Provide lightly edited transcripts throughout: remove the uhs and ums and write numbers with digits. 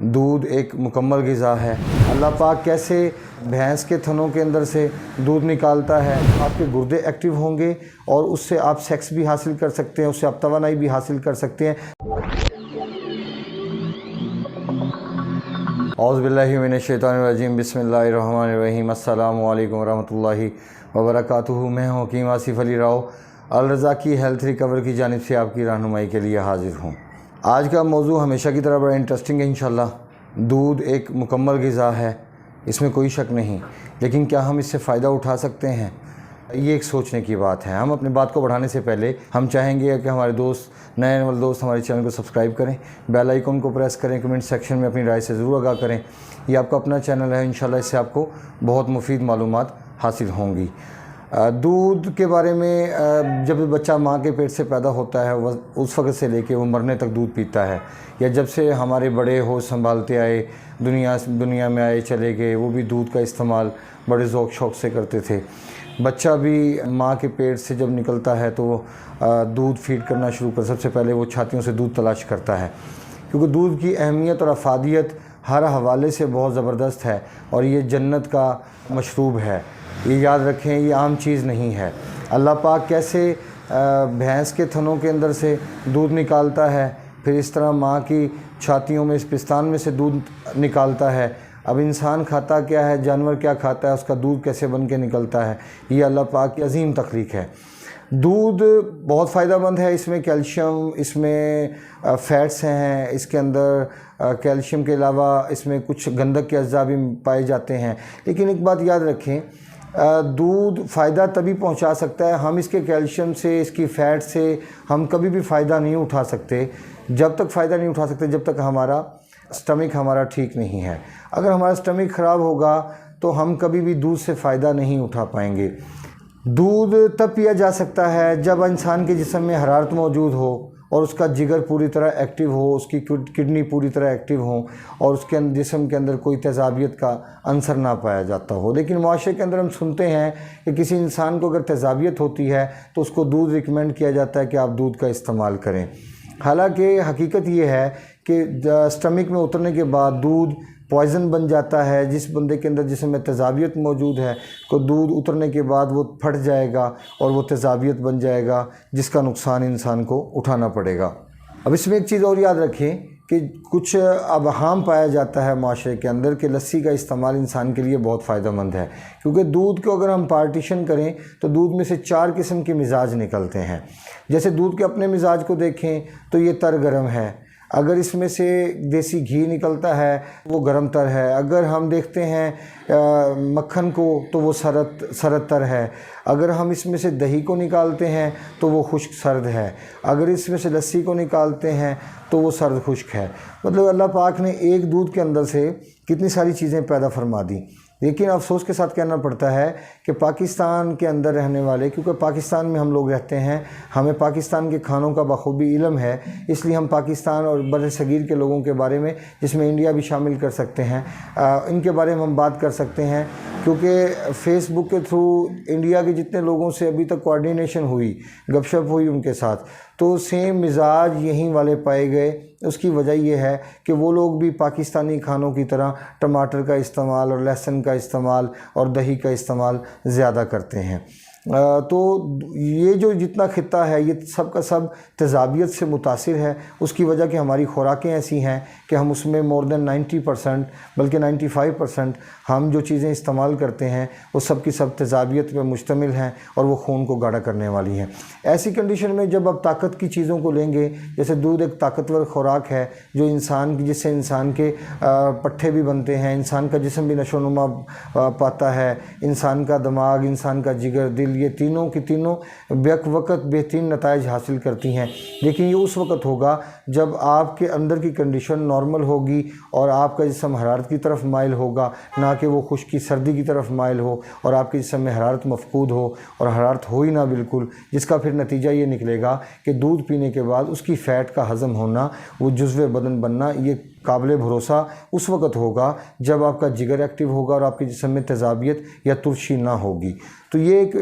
دودھ ایک مکمل غذا ہے۔ اللہ پاک کیسے بھینس کے تھنوں کے اندر سے دودھ نکالتا ہے، آپ کے گردے ایکٹیو ہوں گے اور اس سے آپ سیکس بھی حاصل کر سکتے ہیں، اس سے آپ توانائی بھی حاصل کر سکتے ہیں۔ اعوذ باللہ من الشیطان الرجیم، بسم اللہ الرحمن الرحیم۔ السلام علیکم ورحمۃ اللہ وبرکاتہ۔ میں ہوں حکیم آصف علی راؤ، الرضا کی ہیلتھ ریکور کی جانب سے آپ کی رہنمائی کے لیے حاضر ہوں۔ آج کا موضوع ہمیشہ کی طرح بڑا انٹرسٹنگ ہے انشاءاللہ۔ دودھ ایک مکمل غذا ہے، اس میں کوئی شک نہیں، لیکن کیا ہم اس سے فائدہ اٹھا سکتے ہیں؟ یہ ایک سوچنے کی بات ہے۔ ہم اپنے بات کو بڑھانے سے پہلے ہم چاہیں گے کہ ہمارے نئے دوست ہمارے چینل کو سبسکرائب کریں، بیل آئیکن کو پریس کریں، کمنٹ سیکشن میں اپنی رائے سے ضرور آگاہ کریں۔ یہ آپ کا اپنا چینل ہے، انشاءاللہ اس سے آپ کو بہت مفید معلومات حاصل ہوں گی۔ دودھ کے بارے میں جب بچہ ماں کے پیٹ سے پیدا ہوتا ہے اس وقت سے لے کے وہ مرنے تک دودھ پیتا ہے، یا جب سے ہمارے بڑے ہوش سنبھالتے آئے، دنیا میں آئے چلے گئے، وہ بھی دودھ کا استعمال بڑے ذوق شوق سے کرتے تھے۔ بچہ بھی ماں کے پیٹ سے جب نکلتا ہے تو وہ دودھ فیڈ کرنا شروع کر، سب سے پہلے وہ چھاتیوں سے دودھ تلاش کرتا ہے، کیونکہ دودھ کی اہمیت اور افادیت ہر حوالے سے بہت زبردست ہے، اور یہ جنت کا مشروب ہے۔ یہ یاد رکھیں، یہ عام چیز نہیں ہے۔ اللہ پاک کیسے بھینس کے تھنوں کے اندر سے دودھ نکالتا ہے، پھر اس طرح ماں کی چھاتیوں میں، اس پستان میں سے دودھ نکالتا ہے۔ اب انسان کھاتا کیا ہے، جانور کیا کھاتا ہے، اس کا دودھ کیسے بن کے نکلتا ہے، یہ اللہ پاک کی عظیم تخلیق ہے۔ دودھ بہت فائدہ مند ہے، اس میں کیلشیم، اس میں فیٹس ہیں، اس کے اندر کیلشیم کے علاوہ اس میں کچھ گندک کے اجزاء بھی پائے جاتے ہیں۔ لیکن ایک بات یاد رکھیں، دودھ فائدہ تبھی پہنچا سکتا ہے، ہم اس کے کیلشیم سے، اس کی فیٹ سے ہم کبھی بھی فائدہ نہیں اٹھا سکتے، جب تک فائدہ نہیں اٹھا سکتے جب تک ہمارا سٹمک ہمارا ٹھیک نہیں ہے۔ اگر ہمارا سٹمک خراب ہوگا تو ہم کبھی بھی دودھ سے فائدہ نہیں اٹھا پائیں گے۔ دودھ تب پیا جا سکتا ہے جب انسان کے جسم میں حرارت موجود ہو، اور اس کا جگر پوری طرح ایکٹیو ہو، اس کی کڈنی پوری طرح ایکٹیو ہوں، اور اس کے جسم کے اندر کوئی تیزابیت کا عنصر نہ پایا جاتا ہو۔ لیکن معاشرے کے اندر ہم سنتے ہیں کہ کسی انسان کو اگر تیزابیت ہوتی ہے تو اس کو دودھ ریکمینڈ کیا جاتا ہے کہ آپ دودھ کا استعمال کریں۔ حالانکہ حقیقت یہ ہے کہ سٹمک میں اترنے کے بعد دودھ پوائزن بن جاتا ہے۔ جس بندے کے اندر جسم میں تیزابیت موجود ہے کو دودھ اترنے کے بعد وہ پھٹ جائے گا اور وہ تیزابیت بن جائے گا، جس کا نقصان انسان کو اٹھانا پڑے گا۔ اب اس میں ایک چیز اور یاد رکھیں کہ کچھ ابہام پایا جاتا ہے معاشرے کے اندر کہ لسی کا استعمال انسان کے لیے بہت فائدہ مند ہے، کیونکہ دودھ کو اگر ہم پارٹیشن کریں تو دودھ میں سے 4 قسم کے مزاج نکلتے ہیں۔ جیسے دودھ کے اپنے مزاج کو دیکھیں تو یہ تر گرم ہے، اگر اس میں سے دیسی گھی نکلتا ہے وہ گرم تر ہے، اگر ہم دیکھتے ہیں مکھن کو تو وہ سرد تر ہے، اگر ہم اس میں سے دہی کو نکالتے ہیں تو وہ خشک سرد ہے، اگر اس میں سے لسی کو نکالتے ہیں تو وہ سرد خشک ہے۔ مطلب اللہ پاک نے ایک دودھ کے اندر سے کتنی ساری چیزیں پیدا فرما دیں۔ لیکن افسوس کے ساتھ کہنا پڑتا ہے کہ پاکستان کے اندر رہنے والے، کیونکہ پاکستان میں ہم لوگ رہتے ہیں، ہمیں پاکستان کے کھانوں کا بخوبی علم ہے، اس لیے ہم پاکستان اور بر صغیر کے لوگوں کے بارے میں، جس میں انڈیا بھی شامل کر سکتے ہیں، ان کے بارے میں ہم بات کر سکتے ہیں، کیونکہ فیس بک کے تھرو انڈیا کے جتنے لوگوں سے ابھی تک کوارڈینیشن ہوئی، گپ شپ ہوئی ان کے ساتھ، تو سیم مزاج یہیں والے پائے گئے۔ اس کی وجہ یہ ہے کہ وہ لوگ بھی پاکستانی کھانوں کی طرح ٹماٹر کا استعمال اور لہسن کا استعمال اور دہی کا استعمال زیادہ کرتے ہیں۔ تو یہ جو جتنا خطہ ہے یہ سب کا سب تیزابیت سے متاثر ہے، اس کی وجہ کہ ہماری خوراکیں ایسی ہیں کہ ہم اس میں مور دین 90% بلکہ 95% ہم جو چیزیں استعمال کرتے ہیں وہ سب کی سب تیزابیت پہ مشتمل ہیں، اور وہ خون کو گاڑھا کرنے والی ہیں۔ ایسی کنڈیشن میں جب آپ طاقت کی چیزوں کو لیں گے، جیسے دودھ ایک طاقتور خوراک ہے جو جس سے انسان کے پٹھے بھی بنتے ہیں، انسان کا جسم بھی نشو و نما پاتا ہے، انسان کا دماغ، انسان کا جگر، دل، یہ تینوں کی تینوں بیک وقت بہترین نتائج حاصل کرتی ہیں۔ لیکن یہ اس وقت ہوگا جب آپ کے اندر کی کنڈیشن نارمل ہوگی اور آپ کا جسم حرارت کی طرف مائل ہوگا، نہ کہ وہ خشکی سردی کی طرف مائل ہو، اور آپ کے جسم میں حرارت مفقود ہو، اور حرارت ہو ہی نہ بالکل، جس کا پھر نتیجہ یہ نکلے گا کہ دودھ پینے کے بعد اس کی فیٹ کا ہضم ہونا، وہ جزو بدن بننا، یہ قابل بھروسہ اس وقت ہوگا جب آپ کا جگر ایکٹیو ہوگا اور آپ کے جسم میں تیزابیت یا ترشی نہ ہوگی۔ تو یہ ایک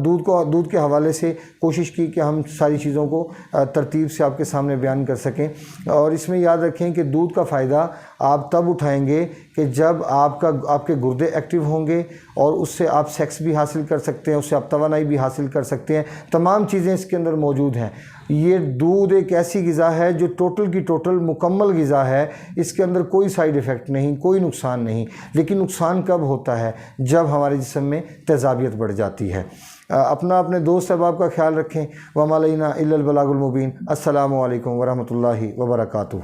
دودھ کے حوالے سے کوشش کی کہ ہم ساری چیزوں کو ترتیب سے آپ کے سامنے بیان کر سکیں، اور اس میں یاد رکھیں کہ دودھ کا فائدہ آپ تب اٹھائیں گے کہ جب آپ کے گردے ایکٹیو ہوں گے، اور اس سے آپ سیکس بھی حاصل کر سکتے ہیں، اس سے آپ توانائی بھی حاصل کر سکتے ہیں، تمام چیزیں اس کے اندر موجود ہیں۔ یہ دودھ ایک ایسی غذا ہے جو ٹوٹل کی ٹوٹل مکمل غذا ہے، اس کے اندر کوئی سائیڈ ایفیکٹ نہیں، کوئی نقصان نہیں، لیکن نقصان کب ہوتا ہے؟ جب ہمارے جسم میں تیزابیت بڑھ جاتی ہے۔ اپنے دوست احباب کا خیال رکھیں۔ وما علینا الا البلاغ المبین۔ السلام علیکم ورحمۃ اللہ وبرکاتہ۔